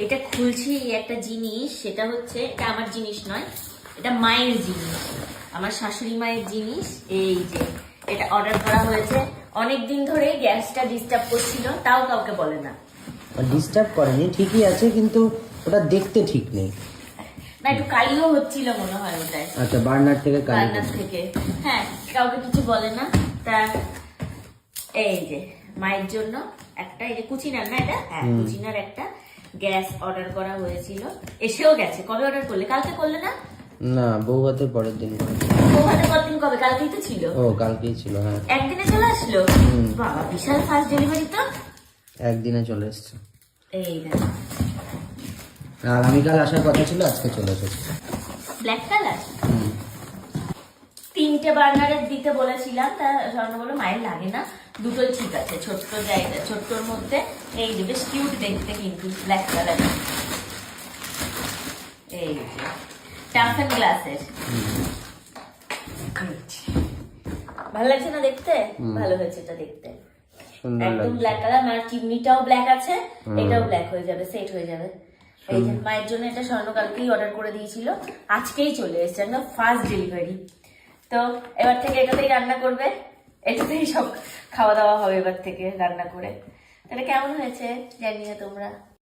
এটা খুলছি একটা জিনিস, সেটা হচ্ছে এটা আমার জিনিস নয়, এটা মায়ের জিনিস, আমার শাশুড়ি মায়ের জিনিস। এই যে এটা অর্ডার করা হয়েছে, অনেকদিন ধরে গ্যাসটা ডিস্টার্ব করছিল, তাও কাউকে বলে না। ডিস্টার্ব করেনি, ঠিকই আছে, কিন্তু ওটা দেখতে ঠিক নেই না, একটু কালিও হচ্ছিল মনে হয় ওটায়। আচ্ছা, বার্নার থেকে বার্নার থেকে, হ্যাঁ, কাউকে কিছু বলে না। তা এই যে মায়ের জন্য একটা, এই যে কুচিনার না এটা, হ্যাঁ কুচিনার একটা গ্যাস অর্ডার করা হয়েছিল, এসেও গেছে। কবে অর্ডার করলে? কালকে করলে না? না, বউ ভাতের পরের দিন। বউ ভাতের পরের দিন কবে? কালকেই তো ছিল। ও, কালকেই ছিল, হ্যাঁ। একদিনে চলে আসলো? বাবা, বিশাল ফাস্ট ডেলিভারি তো। একদিনে চলে এসছে। এই দেখো, আর আগামীকাল আসার কথা ছিল, আজকে চলে এসেছে। Black colour. 3টে বার্নারের দিতে বলেছিলাম, তা স্বর্ণ বললো মায়ের লাগে না, দুটোই ঠিক আছে, ছোট্ট জায়গা, ছোট্টর মধ্যে। এই যে বেশ কিউট দেখতে কিন্তু, ব্ল্যাক কালার। এই যে টাফেন গ্লাসের, ভালো লাগছে না দেখতে? ভালো হয়েছে এটা দেখতে, একদম ব্ল্যাক কালার। মায়ের চিমনিটাও ব্ল্যাক আছে, এটাও ব্ল্যাক হয়ে যাবে, সেট হয়ে যাবে। এই যে মায়ের জন্য এটা স্বর্ণ কালকেই অর্ডার করে দিয়েছিল, আজকেই চলে এসেছে, একদম ফার্স্ট ডেলিভারি। তো এবার থেকে এটাতেই রান্না করবে, এটাতেই সব খাওয়া দাওয়া হবে এবার থেকে রান্না করে। এটা কেমন হয়েছে জানিও তোমরা।